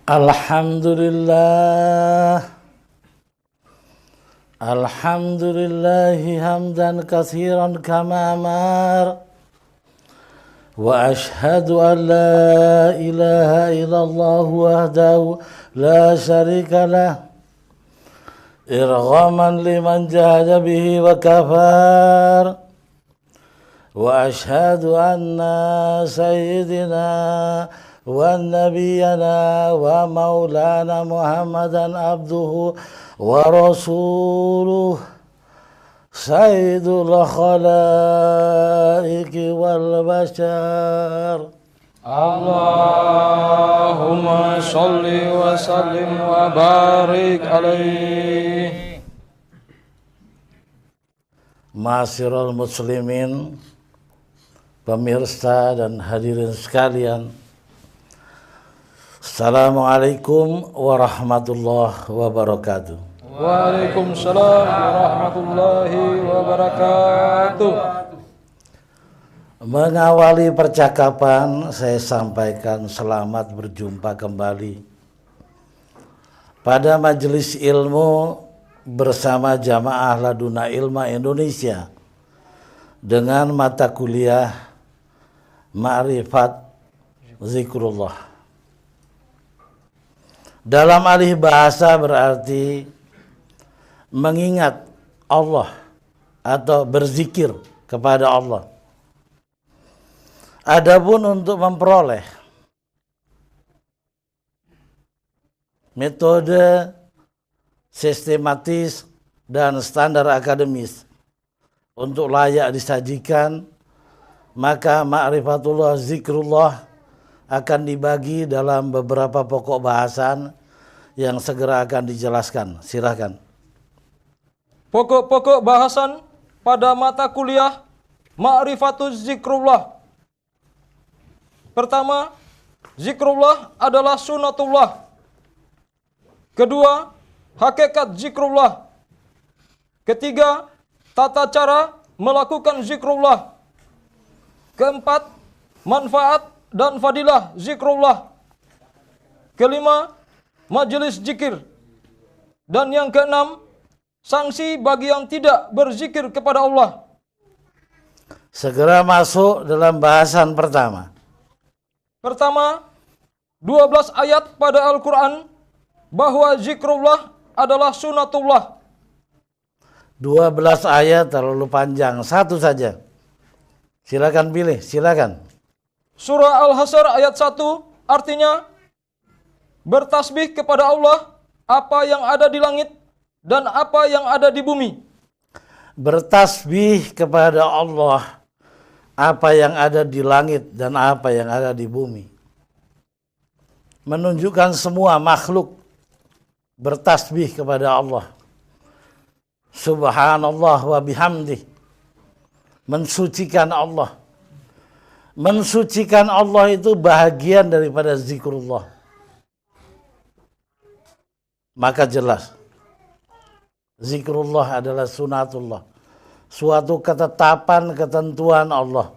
Alhamdulillah, alhamdulillahi hamdan katsiran kama amar, wa ashhadu an la ilaha illallah wahdahu la syarika lah, irghaman liman jahada bihi wa kafar, wa ashhadu anna sayyidina wa nabiyana wa maulana Muhammadan abduhu wa rasuluh sayyidul khalaiki wal bashar. Allahumma sholli wa sallim wa barik alaihi. Ma'asyiral muslimin, pemirsa dan hadirin sekalian, Assalamualaikum warahmatullahi wabarakatuh. Waalaikumsalam warahmatullahi wabarakatuh. Mengawali percakapan, saya sampaikan selamat berjumpa kembali pada majelis ilmu bersama Jamaah Laduna Ilma Indonesia dengan mata kuliah Ma'rifat Zikrullah. Dalam alih bahasa berarti mengingat Allah atau berzikir kepada Allah. Adapun untuk memperoleh metode sistematis dan standar akademis untuk layak disajikan, maka ma'rifatullah zikrullah akan dibagi dalam beberapa pokok bahasan yang segera akan dijelaskan. Silakan. Pokok-pokok bahasan pada mata kuliah Ma'rifatuz Zikrullah. Pertama, zikrullah adalah sunatullah. Kedua, hakikat zikrullah. Ketiga, tata cara melakukan zikrullah. Keempat, manfaat dan fadilah zikrullah. Kelima, majelis zikir. Dan yang keenam, sanksi bagi yang tidak berzikir kepada Allah. Segera masuk dalam bahasan pertama. Pertama, 12 ayat pada Al-Quran bahwa zikrullah adalah sunatullah. 12 ayat terlalu panjang, satu saja. Silakan pilih, silakan. Surah Al-Hasr ayat 1 artinya bertasbih kepada Allah apa yang ada di langit dan apa yang ada di bumi. Bertasbih kepada Allah apa yang ada di langit dan apa yang ada di bumi. Menunjukkan semua makhluk bertasbih kepada Allah. Subhanallah wa bihamdih. Mensucikan Allah. Mensucikan Allah itu bahagian daripada zikrullah. Maka jelas zikrullah adalah sunatullah, suatu ketetapan ketentuan Allah.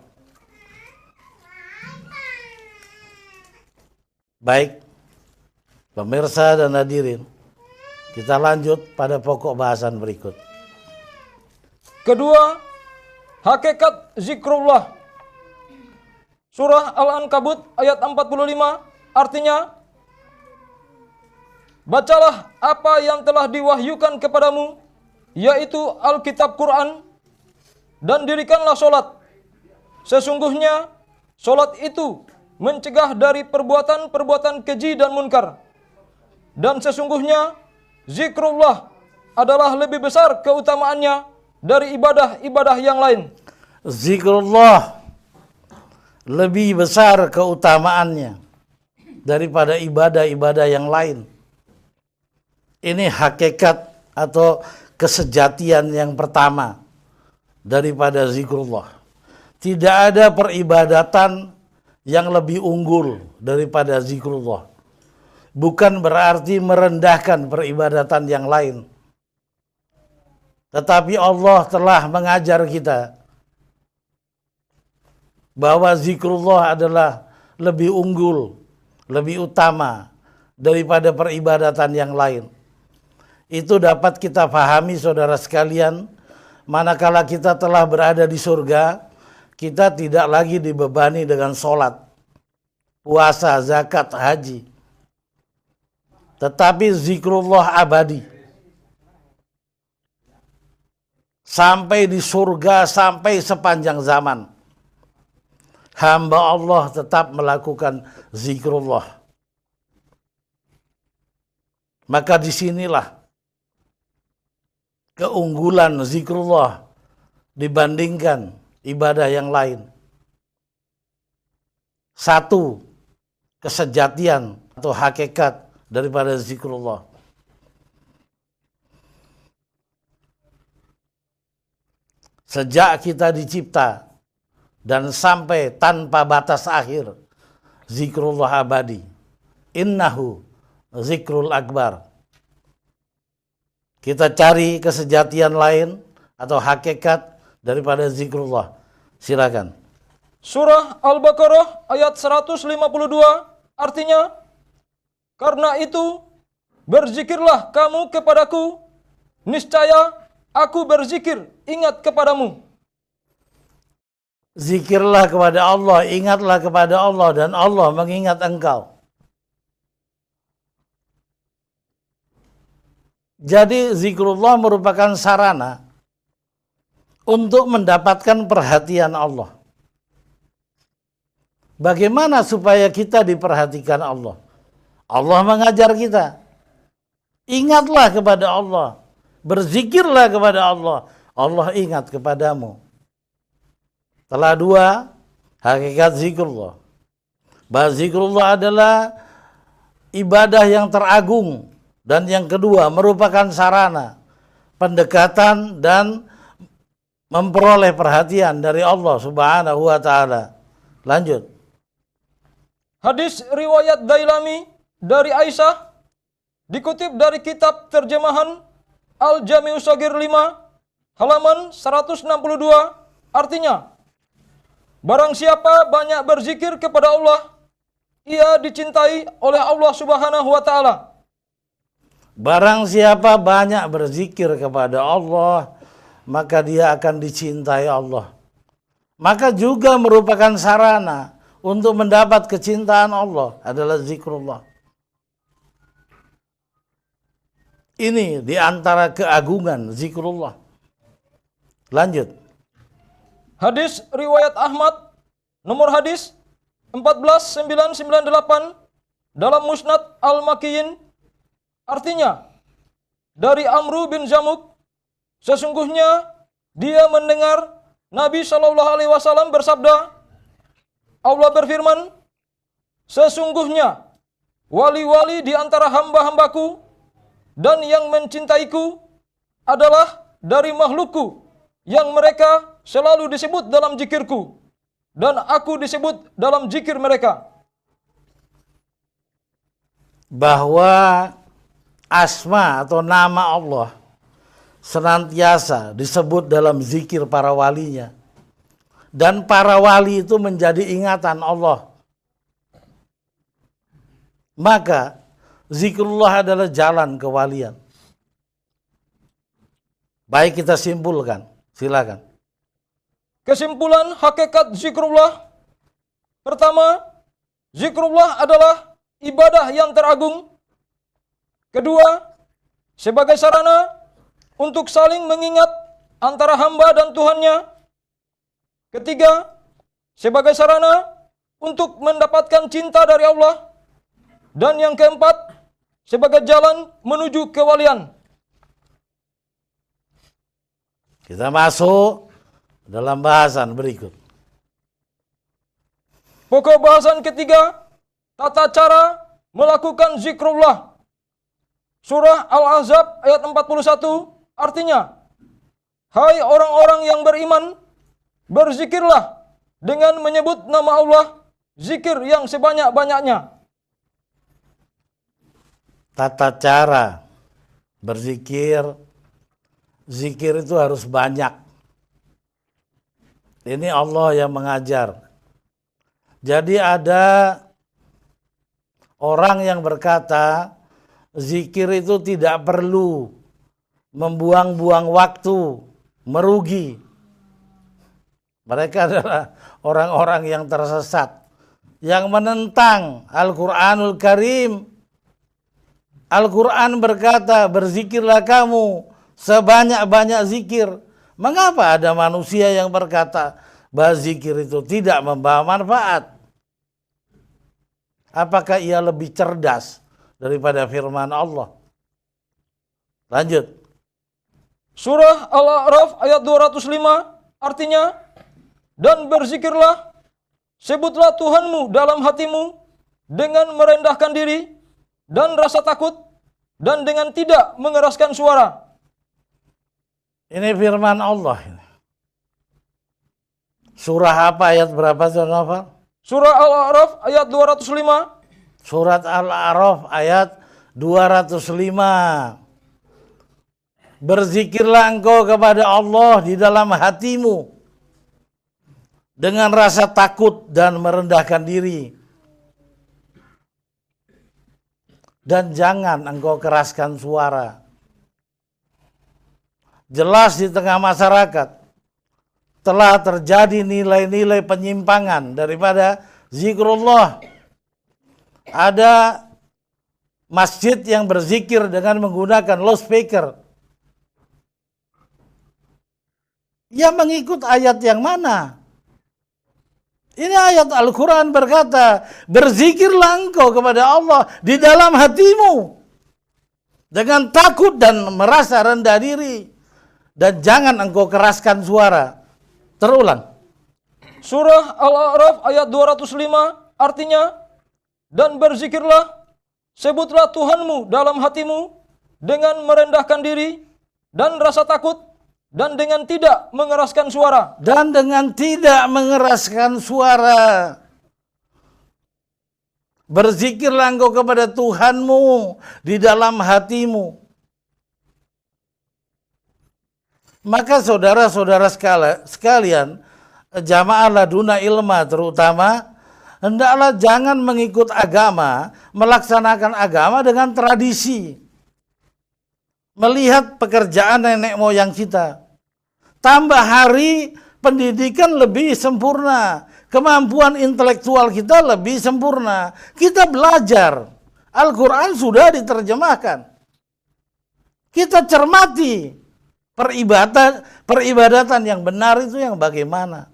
Baik, pemirsa dan hadirin, kita lanjut pada pokok bahasan berikut. Kedua, hakikat zikrullah. Surah Al-Ankabut ayat 45 artinya, bacalah apa yang telah diwahyukan kepadamu, yaitu Alkitab Quran, dan dirikanlah solat. Sesungguhnya solat itu mencegah dari perbuatan-perbuatan keji dan munkar. Dan sesungguhnya zikrullah adalah lebih besar keutamaannya dari ibadah-ibadah yang lain. Zikrullah lebih besar keutamaannya daripada ibadah-ibadah yang lain. Ini hakikat atau kesejatian yang pertama daripada zikrullah. Tidak ada peribadatan yang lebih unggul daripada zikrullah. Bukan berarti merendahkan peribadatan yang lain. Tetapi Allah telah mengajar kita bahwa zikrullah adalah lebih unggul, lebih utama daripada peribadatan yang lain. Itu dapat kita pahami saudara sekalian, manakala kita telah berada di surga, kita tidak lagi dibebani dengan sholat, puasa, zakat, haji. Tetapi zikrullah abadi. Sampai di surga, sampai sepanjang zaman. Hamba Allah tetap melakukan zikrullah. Maka disinilah keunggulan zikrullah dibandingkan ibadah yang lain. Satu, kesejatian atau hakikat daripada zikrullah. Sejak kita dicipta dan sampai tanpa batas akhir, zikrullah abadi. Innahu zikrul akbar. Kita cari kesejatian lain atau hakikat daripada zikrullah. Silakan. Surah Al-Baqarah ayat 152 artinya, karena itu berzikirlah kamu kepadaku, niscaya aku berzikir ingat kepadamu. Zikirlah kepada Allah, ingatlah kepada Allah, dan Allah mengingat engkau. Jadi zikrullah merupakan sarana untuk mendapatkan perhatian Allah. Bagaimana supaya kita diperhatikan Allah? Allah mengajar kita. Ingatlah kepada Allah. Berzikirlah kepada Allah. Allah ingat kepadamu. Telah dua, hakikat zikrullah. Bahwa zikrullah adalah ibadah yang teragung. Dan yang kedua, merupakan sarana pendekatan dan memperoleh perhatian dari Allah Subhanahu wa ta'ala. Lanjut. Hadis riwayat Dailami dari Aisyah, dikutip dari kitab terjemahan Al-Jami'us Shaghir 5, halaman 162, artinya, barang siapa banyak berzikir kepada Allah, ia dicintai oleh Allah Subhanahu wa ta'ala. Barang siapa banyak berzikir kepada Allah, maka dia akan dicintai Allah. Maka juga merupakan sarana untuk mendapat kecintaan Allah adalah zikrullah. Ini di antara keagungan zikrullah. Lanjut. Hadis riwayat Ahmad, nomor hadis 14998 dalam Musnad Al-Makiyyin, artinya, dari Amru bin Zamuk, sesungguhnya dia mendengar Nabi SAW bersabda, Allah berfirman, sesungguhnya wali-wali di antara hamba-hambaku dan yang mencintaiku adalah dari makhlukku yang mereka selalu disebut dalam zikirku dan aku disebut dalam zikir mereka. Bahwa asma atau nama Allah senantiasa disebut dalam zikir para walinya. Dan para wali itu menjadi ingatan Allah. Maka zikrullah adalah jalan kewalian. Baik, kita simpulkan. Silakan. Kesimpulan hakikat zikrullah. Pertama, zikrullah adalah ibadah yang teragung. Kedua, sebagai sarana untuk saling mengingat antara hamba dan Tuhannya. Ketiga, sebagai sarana untuk mendapatkan cinta dari Allah. Dan yang keempat, sebagai jalan menuju kewalian. Kita masuk dalam bahasan berikut. Pokok bahasan ketiga, tata cara melakukan zikrullah. Surah Al-Ahzab ayat 41 artinya, hai orang-orang yang beriman, berzikirlah dengan menyebut nama Allah, zikir yang sebanyak-banyaknya. Tata cara berzikir, zikir itu harus banyak. Ini Allah yang mengajar. Jadi ada orang yang berkata zikir itu tidak perlu, membuang-buang waktu, merugi. Mereka adalah orang-orang yang tersesat, yang menentang Al-Quranul Karim. Al-Quran berkata, berzikirlah kamu sebanyak-banyak zikir. Mengapa ada manusia yang berkata bahwa zikir itu tidak membawa manfaat? Apakah ia lebih cerdas daripada firman Allah? Lanjut. Surah Al-A'raf ayat 205 artinya, dan berzikirlah, sebutlah Tuhanmu dalam hatimu dengan merendahkan diri dan rasa takut dan dengan tidak mengeraskan suara. Ini firman Allah. Surah apa, ayat berapa, Saudara Novel? Surah Al-A'raf ayat 205. Surat Al-A'raf ayat 205. Berzikirlah engkau kepada Allah di dalam hatimu dengan rasa takut dan merendahkan diri. Dan jangan engkau keraskan suara. Jelas di tengah masyarakat telah terjadi nilai-nilai penyimpangan daripada zikrullah. Ada masjid yang berzikir dengan menggunakan loudspeaker. Ya, mengikut ayat yang mana? Ini ayat Al-Quran berkata, berzikirlah engkau kepada Allah di dalam hatimu dengan takut dan merasa rendah diri, dan jangan engkau keraskan suara. Terulang. Surah Al-A'raf ayat 205 artinya, dan berzikirlah, sebutlah Tuhanmu dalam hatimu dengan merendahkan diri dan rasa takut dan dengan tidak mengeraskan suara. Dan dengan tidak mengeraskan suara. Berzikirlah engkau kepada Tuhanmu di dalam hatimu. Maka saudara-saudara sekalian, jamaah laduna ilma terutama, hendaklah jangan mengikut agama, melaksanakan agama dengan tradisi. Melihat pekerjaan nenek moyang kita. Tambah hari pendidikan lebih sempurna, kemampuan intelektual kita lebih sempurna. Kita belajar, Al-Quran sudah diterjemahkan. Kita cermati peribadatan yang benar itu yang bagaimana.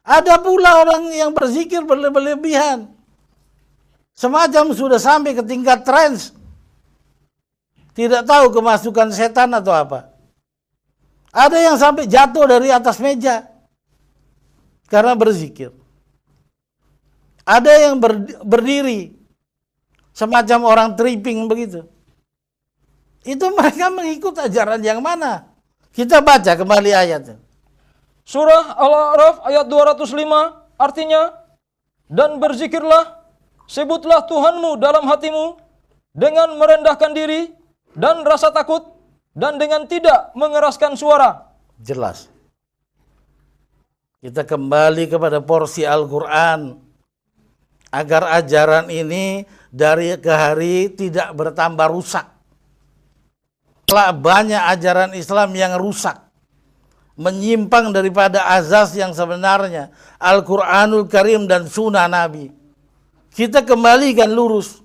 Ada pula orang yang berzikir berlebihan, semacam sudah sampai ke tingkat trans, tidak tahu kemasukan setan atau apa. Ada yang sampai jatuh dari atas meja karena berzikir. Ada yang berdiri semacam orang tripping begitu. Itu mereka mengikut ajaran yang mana? Kita baca kembali ayatnya. Surah Al-A'raf ayat 205 artinya, dan berzikirlah, sebutlah Tuhanmu dalam hatimu dengan merendahkan diri dan rasa takut dan dengan tidak mengeraskan suara. Jelas. Kita kembali kepada porsi Al-Quran agar ajaran ini dari ke hari tidak bertambah rusak. Telah banyak ajaran Islam yang rusak, menyimpang daripada azas yang sebenarnya, Al-Quranul Karim dan Sunnah Nabi. Kita kembalikan lurus.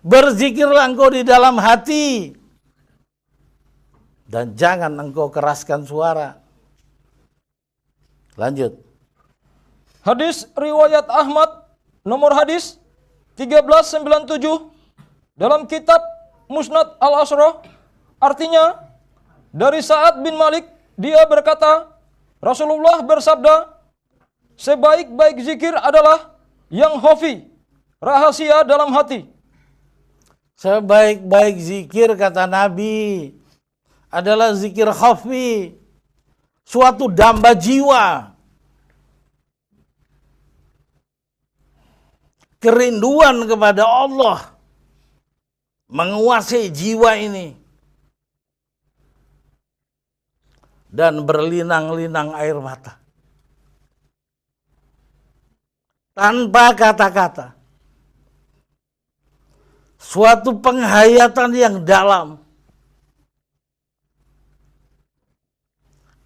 Berzikirlah engkau di dalam hati, dan jangan engkau keraskan suara. Lanjut. Hadis riwayat Ahmad, nomor hadis 1397 dalam kitab Musnad Al-Ashrah. Artinya, dari Sa'ad bin Malik, dia berkata, Rasulullah bersabda, sebaik-baik zikir adalah yang khafi, rahasia dalam hati. Sebaik-baik zikir, kata Nabi, adalah zikir khafi, suatu damba jiwa. Kerinduan kepada Allah menguasai jiwa ini. Dan berlinang-linang air mata. tanpa kata-kata. Suatu penghayatan yang dalam.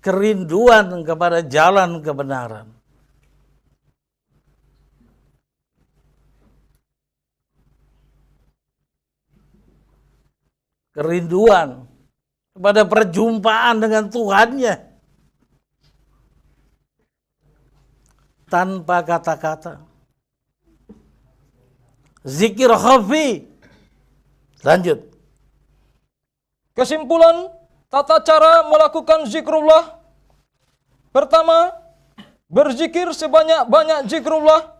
Kerinduan kepada jalan kebenaran. Kerinduan kepada perjumpaan dengan Tuhannya. Tanpa kata-kata. Zikir khafi. Lanjut. Kesimpulan tata cara melakukan zikrullah. Pertama, berzikir sebanyak-banyak zikrullah.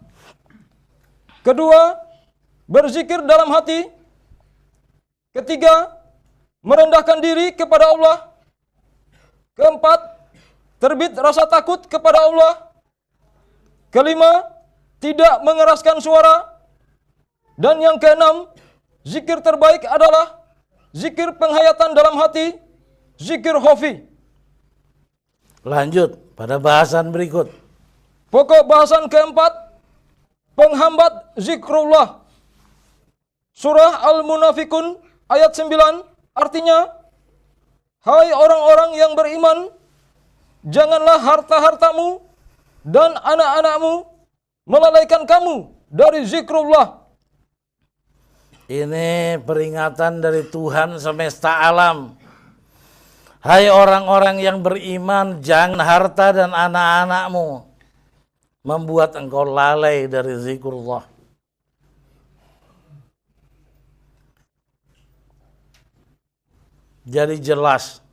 Kedua, berzikir dalam hati. Ketiga, merendahkan diri kepada Allah. Keempat, terbit rasa takut kepada Allah. Kelima, tidak mengeraskan suara. Dan yang keenam, zikir terbaik adalah zikir penghayatan dalam hati, zikir khafi. Lanjut pada bahasan berikut. Pokok bahasan keempat, penghambat zikrullah. Surah Al-Munafikun ayat 9 artinya, hai orang-orang yang beriman, janganlah harta-hartamu dan anak-anakmu melalaikan kamu dari zikrullah. Ini peringatan dari Tuhan semesta alam. Hai orang-orang yang beriman, jangan harta dan anak-anakmu membuat engkau lalai dari zikrullah. Jadi jelas,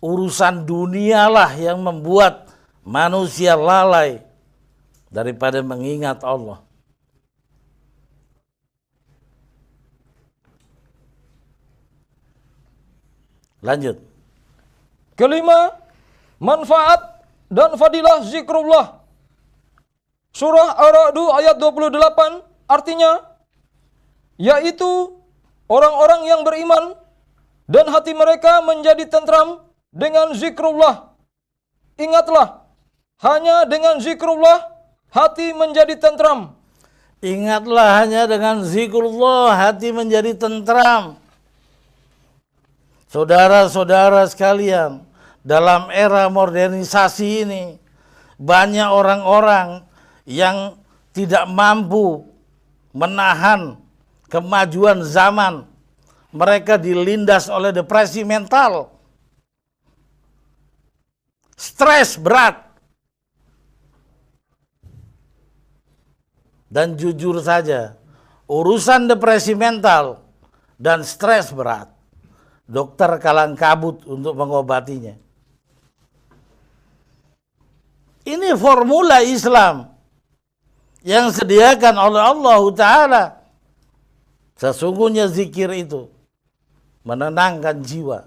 urusan dunialah yang membuat manusia lalai daripada mengingat Allah. Lanjut. Kelima, manfaat dan fadilah zikrullah. Surah Ar-Ra'd ayat 28 artinya, yaitu orang-orang yang beriman dan hati mereka menjadi tentram dengan zikrullah. Ingatlah, hanya dengan zikrullah hati menjadi tentram. Ingatlah, hanya dengan zikrullah hati menjadi tentram. Saudara-saudara sekalian, dalam era modernisasi ini, banyak orang-orang yang tidak mampu menahan kemajuan zaman. Mereka dilindas oleh depresi mental, stres berat. Dan jujur saja, urusan depresi mental dan stres berat, dokter kalang kabut untuk mengobatinya. Ini formula Islam yang disediakan oleh Allah Ta'ala. Sesungguhnya zikir itu menenangkan jiwa.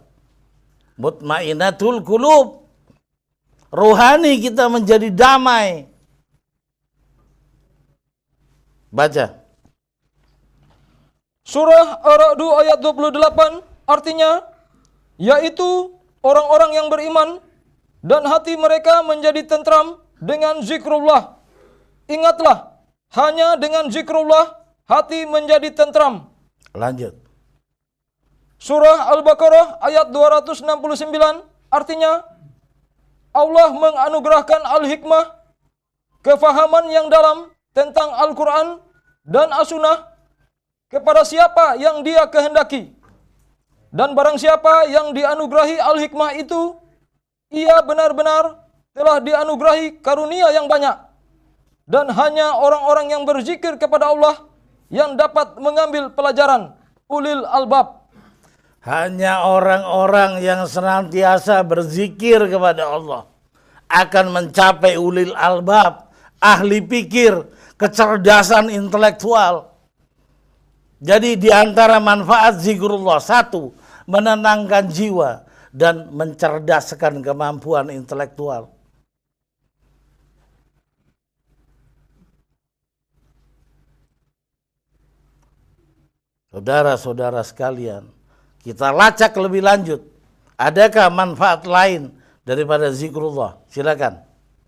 Mutmainatul qulub. Rohani kita menjadi damai. Baca. Surah Ar-Ra'd ayat 28 artinya, yaitu orang-orang yang beriman dan hati mereka menjadi tentram dengan zikrullah. Ingatlah, hanya dengan zikrullah hati menjadi tentram. Lanjut. Surah Al-Baqarah ayat 269 artinya, Allah menganugerahkan al-hikmah, kefahaman yang dalam tentang Al-Quran dan As-Sunnah kepada siapa yang dia kehendaki. Dan barang siapa yang dianugerahi al-hikmah itu, ia benar-benar telah dianugerahi karunia yang banyak. Dan hanya orang-orang yang berzikir kepada Allah yang dapat mengambil pelajaran, ulil albab. Hanya orang-orang yang senantiasa berzikir kepada Allah akan mencapai ulil albab, ahli pikir, kecerdasan intelektual. Jadi di antara manfaat zikrullah, satu, menenangkan jiwa dan mencerdaskan kemampuan intelektual. Saudara-saudara sekalian, kita lacak lebih lanjut. Adakah manfaat lain daripada zikrullah? Silakan.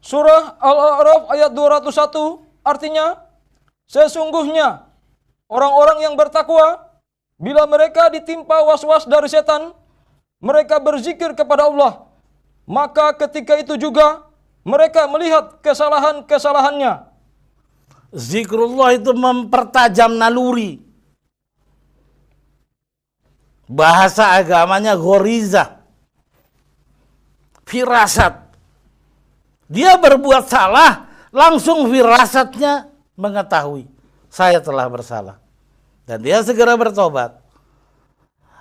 Surah Al-A'raf ayat 201 artinya, sesungguhnya orang-orang yang bertakwa bila mereka ditimpa was-was dari setan, mereka berzikir kepada Allah, maka ketika itu juga mereka melihat kesalahan-kesalahannya. Zikrullah itu mempertajam naluri. Bahasa agamanya ghorizah, firasat. Dia berbuat salah, langsung firasatnya mengetahui, saya telah bersalah. Dan dia segera bertobat.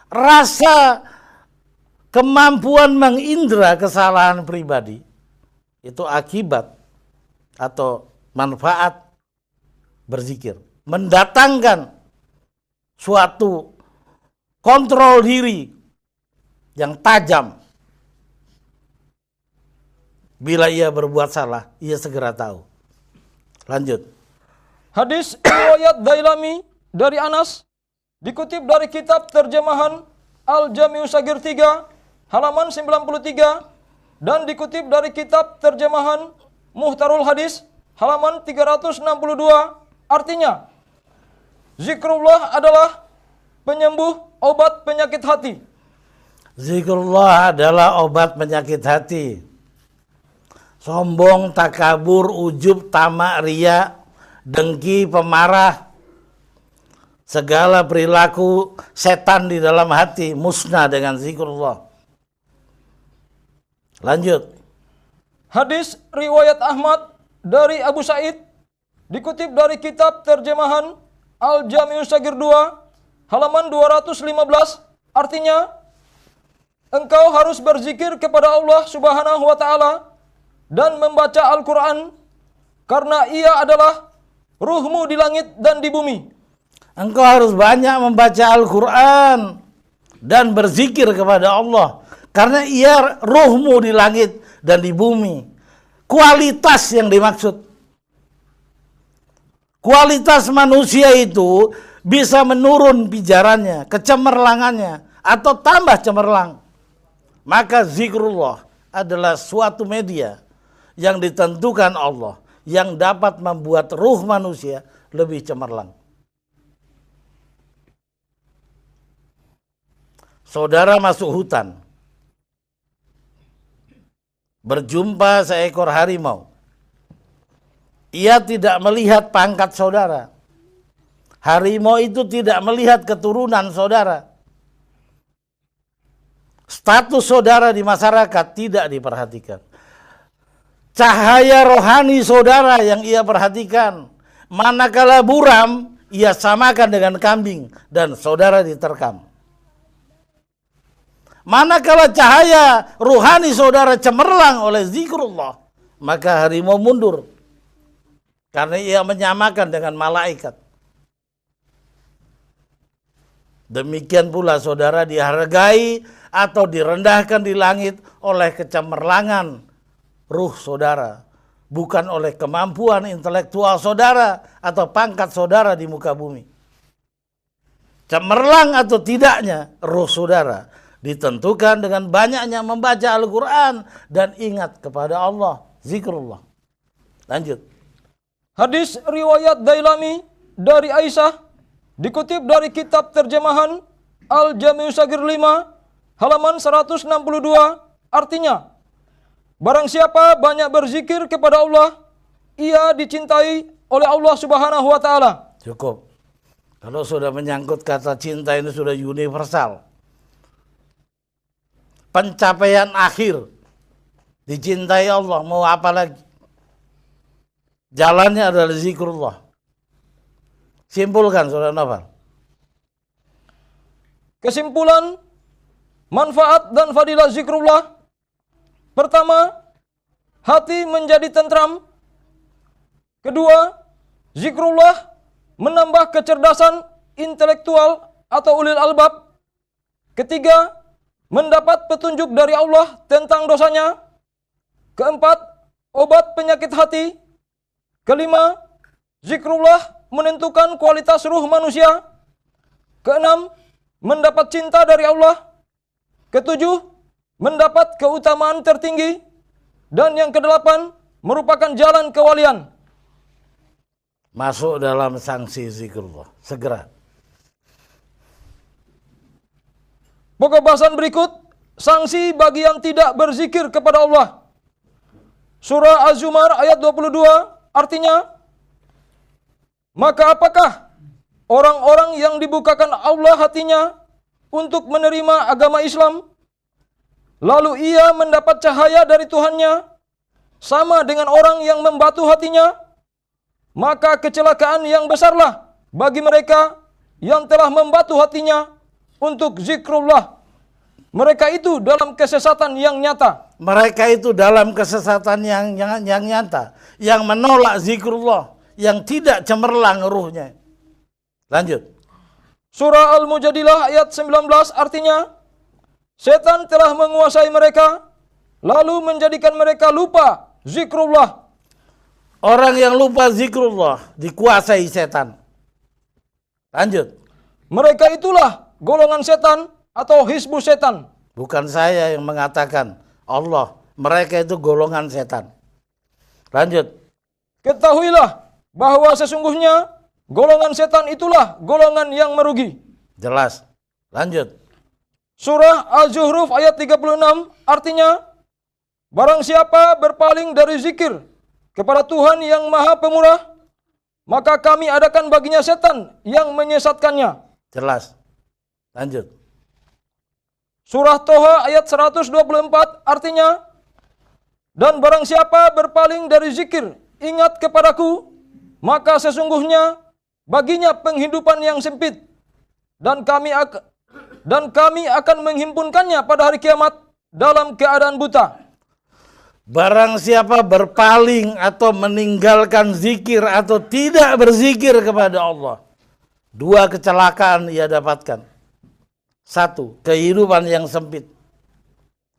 Rasa kemampuan mengindra kesalahan pribadi, itu akibat atau manfaat berzikir. Mendatangkan suatu kontrol diri yang tajam. Bila ia berbuat salah, ia segera tahu. Lanjut. Hadis riwayat Dailami dari Anas, dikutip dari kitab terjemahan Al-Jami'u Sagir 3, halaman 93, dan dikutip dari kitab terjemahan Muhtarul Hadis, halaman 362, artinya, zikrullah adalah penyembuh obat penyakit hati. Zikrullah adalah obat penyakit hati. Sombong, takabur, ujub, tamak, riya, dengki, pemarah, segala perilaku setan di dalam hati musnah dengan zikrullah. Lanjut. Hadis riwayat Ahmad dari Abu Sa'id, dikutip dari kitab terjemahan Al-Jami'u Sagir 2, halaman 215, artinya, engkau harus berzikir kepada Allah Subhanahu wa Ta'ala dan membaca Al-Quran, karena ia adalah ruhmu di langit dan di bumi. Engkau harus banyak membaca Al-Quran dan berzikir kepada Allah, karena ia ruhmu di langit dan di bumi. Kualitas yang dimaksud. Kualitas manusia itu bisa menurun pijarannya, kecemerlangannya, atau tambah cemerlang. Maka zikrullah adalah suatu media yang ditentukan Allah, yang dapat membuat ruh manusia lebih cemerlang. Saudara masuk hutan, berjumpa seekor harimau. Ia tidak melihat pangkat saudara. Harimau itu tidak melihat keturunan saudara. Status saudara di masyarakat tidak diperhatikan. Cahaya rohani saudara yang ia perhatikan. Manakala buram, ia samakan dengan kambing dan saudara diterkam. Manakala cahaya rohani saudara cemerlang oleh zikrullah, maka harimau mundur. Karena ia menyamakan dengan malaikat. Demikian pula saudara dihargai atau direndahkan di langit oleh kecemerlangan ruh saudara, bukan oleh kemampuan intelektual saudara atau pangkat saudara di muka bumi. Cemerlang atau tidaknya ruh saudara ditentukan dengan banyaknya membaca Al-Quran dan ingat kepada Allah, zikrullah. Lanjut. Hadis riwayat Dailami dari Aisyah, dikutip dari kitab terjemahan Al-Jami'u Sagir 5, halaman 162, artinya, barang siapa banyak berzikir kepada Allah, ia dicintai oleh Allah Subhanahu wa Ta'ala. Cukup. Kalau sudah menyangkut kata cinta ini sudah universal. Pencapaian akhir, dicintai Allah, mau apa lagi? Jalannya adalah zikrullah. Simpulkan Saudara Novel. Kesimpulan, manfaat dan fadilah zikrullah. Pertama, hati menjadi tentram. Kedua, zikrullah menambah kecerdasan intelektual atau ulil albab. Ketiga, mendapat petunjuk dari Allah tentang dosanya. Keempat, obat penyakit hati. Kelima, zikrullah menentukan kualitas ruh manusia. Keenam, mendapat cinta dari Allah. Ketujuh, mendapat keutamaan tertinggi. Dan yang kedelapan, merupakan jalan kewalian. Masuk dalam sanksi zikrullah. Segera. Pokok bahasan berikut, sanksi bagi yang tidak berzikir kepada Allah. Surah Az-Zumar ayat 22, artinya, maka apakah orang-orang yang dibukakan Allah hatinya untuk menerima agama Islam, lalu ia mendapat cahaya dari Tuhannya, sama dengan orang yang membatu hatinya, maka kecelakaan yang besarlah bagi mereka yang telah membatu hatinya untuk zikrullah. Mereka itu dalam kesesatan yang nyata. Mereka itu dalam kesesatan yang nyata, yang menolak zikrullah, yang tidak cemerlang ruhnya. Lanjut. Surah Al-Mujadilah ayat 19 artinya, setan telah menguasai mereka, lalu menjadikan mereka lupa zikrullah. Orang yang lupa zikrullah dikuasai setan. Lanjut. Mereka itulah golongan setan atau hizbu setan. Bukan saya yang mengatakan, Allah. Mereka itu golongan setan. Lanjut. Ketahuilah bahwa sesungguhnya golongan setan itulah golongan yang merugi. Jelas. Lanjut. Surah Az-Zuhruf ayat 36 artinya, barang siapa berpaling dari zikir kepada Tuhan yang Maha Pemurah, maka kami adakan baginya setan yang menyesatkannya. Jelas. Lanjut. Surah Toha ayat 124 artinya, dan barang siapa berpaling dari zikir, ingat kepadaku, maka sesungguhnya baginya penghidupan yang sempit, dan kami akan menghimpunkannya pada hari kiamat dalam keadaan buta. Barang siapa berpaling atau meninggalkan zikir atau tidak berzikir kepada Allah, dua kecelakaan ia dapatkan. Satu, kehidupan yang sempit.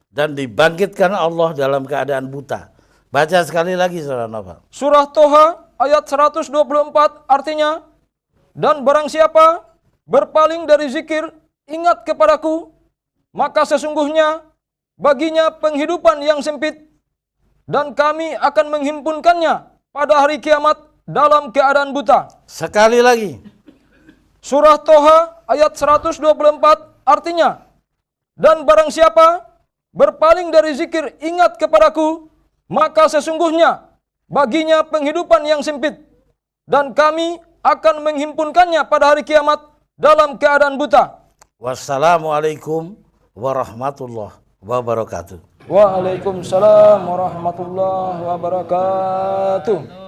Dan dibangkitkan Allah dalam keadaan buta. Baca sekali lagi Saudara Novel. Surah Toha ayat 124 artinya, dan barang siapa berpaling dari zikir, ingat kepadaku, maka sesungguhnya baginya penghidupan yang sempit, dan kami akan menghimpunkannya pada hari kiamat dalam keadaan buta. Sekali lagi. Surah Toha ayat 124 artinya, dan barang siapa berpaling dari zikir, ingat kepadaku, maka sesungguhnya baginya penghidupan yang sempit, dan kami akan menghimpunkannya pada hari kiamat dalam keadaan buta. Wassalamualaikum warahmatullahi wabarakatuh. Waalaikumsalam warahmatullahi wabarakatuh.